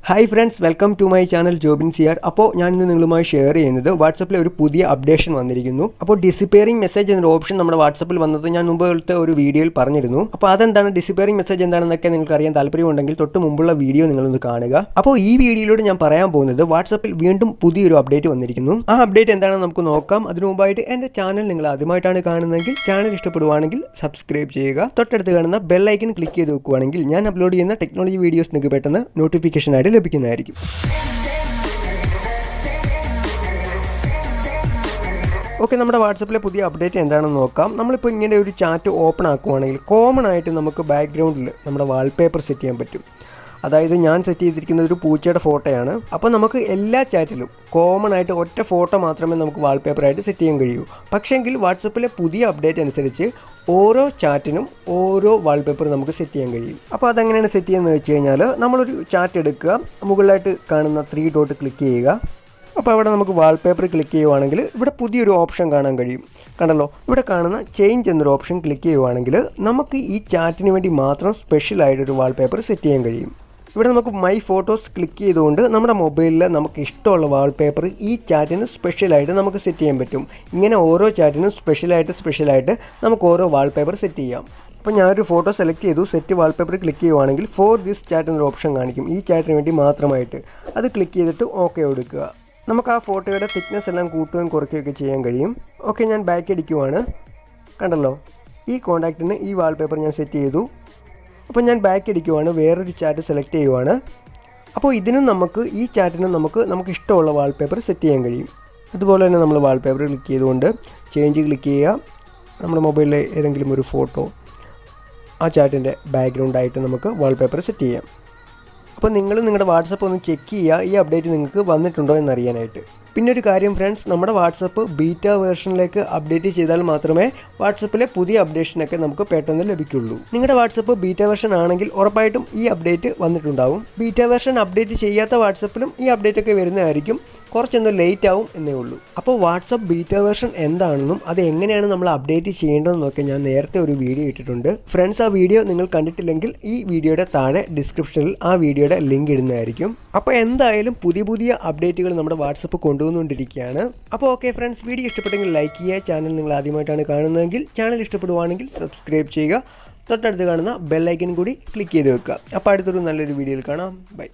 Hi friends, welcome to my channel Jobin's here. അപ്പോൾ ഞാനിന്ന് നിങ്ങളുമായി ഷെയർ ചെയ്യുന്നത് വാട്സപ്പിലെ ഒരു പുതിയ അപ്ഡേഷൻ വന്നിരിക്കുന്നു. അപ്പോൾ ഡിസിപ്പിയറിംഗ് മെസ്സേജ് എന്നൊരു ഓപ്ഷൻ നമ്മുടെ വാട്സപ്പിൽ വന്നത് ഞാൻ മുമ്പത്തെ ഒരു വീഡിയോയിൽ പറഞ്ഞിരുന്നു. അപ്പോൾ അതെന്താണ്, ഡിസിപ്പിയറിംഗ് മെസ്സേജ് എന്താണെന്നൊക്കെ നിങ്ങൾക്ക് അറിയാൻ താല്പര്യമുണ്ടെങ്കിൽ തൊട്ട് മുമ്പുള്ള വീഡിയോ നിങ്ങളൊന്ന് കാണുക. അപ്പോൾ ഈ വീഡിയോയിലൂടെ ഞാൻ പറയാൻ പോകുന്നത് വാട്സപ്പിൽ വീണ്ടും പുതിയൊരു അപ്ഡേറ്റ് വന്നിരിക്കുന്നു. ആ അപ്ഡേറ്റ് എന്താണെന്ന് നമുക്ക് നോക്കാം. അതിനു മുമ്പായിട്ട് എൻ്റെ ചാനൽ നിങ്ങൾ ആദ്യമായിട്ടാണ് കാണുന്നതെങ്കിൽ ചാനൽ ഇഷ്ടപ്പെടുവാണെങ്കിൽ സബ്സ്ക്രൈബ് ചെയ്യുക. തൊട്ടടുത്ത് കാണുന്ന ബെൽ ഐക്കൺ ക്ലിക്ക് ചെയ്ത് വെക്കുകയാണെങ്കിൽ ഞാൻ അപ്ലോഡ് ചെയ്യുന്ന ടെക്നോളജി വീഡിയോസ് നിങ്ങൾക്ക് പെട്ടെന്ന് നോട്ടിഫിക്കേഷൻ ആയിട്ട് ലഭിക്കുന്നതായിരിക്കും. ഓക്കെ, നമ്മുടെ വാട്സപ്പിലെ പുതിയ അപ്ഡേറ്റ് എന്താണെന്ന് നോക്കാം. നമ്മളിപ്പോൾ ഇങ്ങനെ ഒരു ചാറ്റ് ഓപ്പൺ ആക്കുവാണെങ്കിൽ കോമൺ ആയിട്ട് നമുക്ക് ബാക്ക്ഗ്രൗണ്ടിൽ നമ്മുടെ വാൾപേപ്പർ സെറ്റ് ചെയ്യാൻ പറ്റും. അതായത് ഞാൻ സെറ്റ് ചെയ്തിരിക്കുന്നത് ഒരു പൂച്ചയുടെ ഫോട്ടോയാണ്. അപ്പോൾ നമുക്ക് എല്ലാ ചാറ്റിലും കോമൺ ആയിട്ട് ഒറ്റ ഫോട്ടോ മാത്രമേ നമുക്ക് വാൾപേപ്പറായിട്ട് സെറ്റ് ചെയ്യാൻ കഴിയൂ. പക്ഷേങ്കിൽ വാട്സപ്പിലെ പുതിയ അപ്ഡേറ്റ് അനുസരിച്ച് ഓരോ ചാറ്റിനും ഓരോ വാൾപേപ്പർ നമുക്ക് സെറ്റ് ചെയ്യാൻ കഴിയും. അപ്പോൾ അതെങ്ങനെയാണ് സെറ്റ് ചെയ്യുന്നത് വെച്ച് കഴിഞ്ഞാൽ, നമ്മളൊരു ചാറ്റ് എടുക്കുക, മുകളിലായിട്ട് കാണുന്ന 3 ഡോട്ട് ക്ലിക്ക് ചെയ്യുക. അപ്പോൾ അവിടെ നമുക്ക് വാൾപേപ്പർ ക്ലിക്ക് ചെയ്യുവാണെങ്കിൽ ഇവിടെ പുതിയൊരു ഓപ്ഷൻ കാണാൻ കഴിയും. കണ്ടല്ലോ, ഇവിടെ കാണുന്ന ചേഞ്ച് എന്നൊരു ഓപ്ഷൻ ക്ലിക്ക് ചെയ്യുവാണെങ്കിൽ നമുക്ക് ഈ ചാറ്റിന് വേണ്ടി മാത്രം സ്പെഷ്യലായിട്ടൊരു വാൾപേപ്പർ സെറ്റ് ചെയ്യാൻ കഴിയും. ഇവിടെ നമുക്ക് മൈ ഫോട്ടോസ് ക്ലിക്ക് ചെയ്തുകൊണ്ട് നമ്മുടെ മൊബൈലിൽ നമുക്ക് ഇഷ്ടമുള്ള വാൾപേപ്പർ ഈ ചാറ്റിന് സ്പെഷ്യലായിട്ട് നമുക്ക് സെറ്റ് ചെയ്യാൻ പറ്റും. ഇങ്ങനെ ഓരോ ചാറ്റിനും സ്പെഷ്യലായിട്ട് നമുക്ക് ഓരോ വാൾപേപ്പർ സെറ്റ് ചെയ്യാം. അപ്പോൾ ഞാനൊരു ഫോട്ടോ സെലക്ട് ചെയ്തു, സെറ്റ് വാൾപേപ്പർ ക്ലിക്ക് ചെയ്യുവാണെങ്കിൽ ഫോർ ദിസ് ചാറ്റ് എന്നൊരു ഓപ്ഷൻ കാണിക്കും, ഈ ചാറ്റിന് വേണ്ടി മാത്രമായിട്ട്. അത് ക്ലിക്ക് ചെയ്തിട്ട് ഓക്കെ കൊടുക്കുക. നമുക്ക് ആ ഫോട്ടോയുടെ തിക്നെസ് എല്ലാം കൂട്ടുകയും കുറയ്ക്കുകയൊക്കെ ചെയ്യാൻ കഴിയും. ഓക്കെ, ഞാൻ ബാക്ക് അടിക്കുവാണ്. കണ്ടല്ലോ, ഈ കോൺടാക്റ്റിന് ഈ വാൾപേപ്പർ ഞാൻ സെറ്റ് ചെയ്തു. അപ്പോൾ ഞാൻ ബാക്ക് അടിക്കുവാണ്, വേറൊരു ചാറ്റ് സെലക്ട് ചെയ്യുവാണ്. അപ്പോൾ ഇതിനും ഈ ചാറ്റിനും നമുക്ക് ഇഷ്ടമുള്ള വാൾപേപ്പർ സെറ്റ് ചെയ്യാൻ കഴിയും. അതുപോലെ തന്നെ നമ്മൾ വാൾപേപ്പർ ക്ലിക്ക് ചെയ്തുകൊണ്ട് ചേഞ്ച് ക്ലിക്ക് ചെയ്യുക. നമ്മുടെ മൊബൈലിലെ ഏതെങ്കിലും ഒരു ഫോട്ടോ ആ ചാറ്റിൻ്റെ ബാക്ക്ഗ്രൗണ്ടായിട്ട് നമുക്ക് വാൾപേപ്പർ സെറ്റ് ചെയ്യാം. അപ്പോൾ നിങ്ങളുടെ വാട്സപ്പ് ഒന്ന് ചെക്ക് ചെയ്യുക, ഈ അപ്ഡേറ്റ് നിങ്ങൾക്ക് വന്നിട്ടുണ്ടോ എന്നറിയാനായിട്ട്. പിന്നെ ഒരു കാര്യം ഫ്രണ്ട്സ്, നമ്മുടെ വാട്സപ്പ് ബീറ്റ വേർഷനിലേക്ക് അപ്ഡേറ്റ് ചെയ്താൽ മാത്രമേ വാട്സപ്പിലെ പുതിയ അപ്ഡേഷനൊക്കെ നമുക്ക് പെട്ടെന്ന് ലഭിക്കുള്ളൂ. നിങ്ങളുടെ വാട്സപ്പ് ബീറ്റ വേർഷൻ ആണെങ്കിൽ ഉറപ്പായിട്ടും ഈ അപ്ഡേറ്റ് വന്നിട്ടുണ്ടാവും. ബീറ്റ വേർഷൻ അപ്ഡേറ്റ് ചെയ്യാത്ത വാട്സപ്പിലും ഈ അപ്ഡേറ്റ് ഒക്കെ വരുന്നതായിരിക്കും, കുറച്ചൊന്ന് ലേറ്റ് ആവും എന്നേ ഉള്ളൂ. അപ്പോൾ വാട്സപ്പ് ബീറ്റ വേർഷൻ എന്താണെന്നും അത് എങ്ങനെയാണ് നമ്മൾ അപ്ഡേറ്റ് ചെയ്യേണ്ടതെന്നൊക്കെ ഞാൻ നേരത്തെ ഒരു വീഡിയോ ഇട്ടിട്ടുണ്ട്. ഫ്രണ്ട്സ്, ആ വീഡിയോ നിങ്ങൾ കണ്ടിട്ടില്ലെങ്കിൽ ഈ വീഡിയോയുടെ താഴെ ഡിസ്ക്രിപ്ഷനിൽ ആ വീഡിയോയുടെ ലിങ്ക് ഇടുന്നതായിരിക്കും. അപ്പോൾ എന്തായാലും പുതിയ അപ്ഡേറ്റുകൾ നമ്മുടെ വാട്സപ്പ് കൊണ്ടുവന്നുകൊണ്ടിരിക്കുകയാണ്. അപ്പോൾ ഓക്കെ ഫ്രണ്ട്സ്, വീഡിയോ ഇഷ്ടപ്പെട്ടെങ്കിൽ ലൈക്ക് ചെയ്യുക. ചാനൽ നിങ്ങൾ ആദ്യമായിട്ടാണ് കാണുന്നതെങ്കിൽ ചാനൽ ഇഷ്ടപ്പെടുവാണെങ്കിൽ സബ്സ്ക്രൈബ് ചെയ്യുക. തൊട്ടടുത്ത് കാണുന്ന ബെൽ ഐക്കൺ കൂടി ക്ലിക്ക് ചെയ്ത് വെക്കുക. അപ്പോൾ അടുത്തൊരു നല്ലൊരു വീഡിയോയിൽ കാണാം. ബൈ.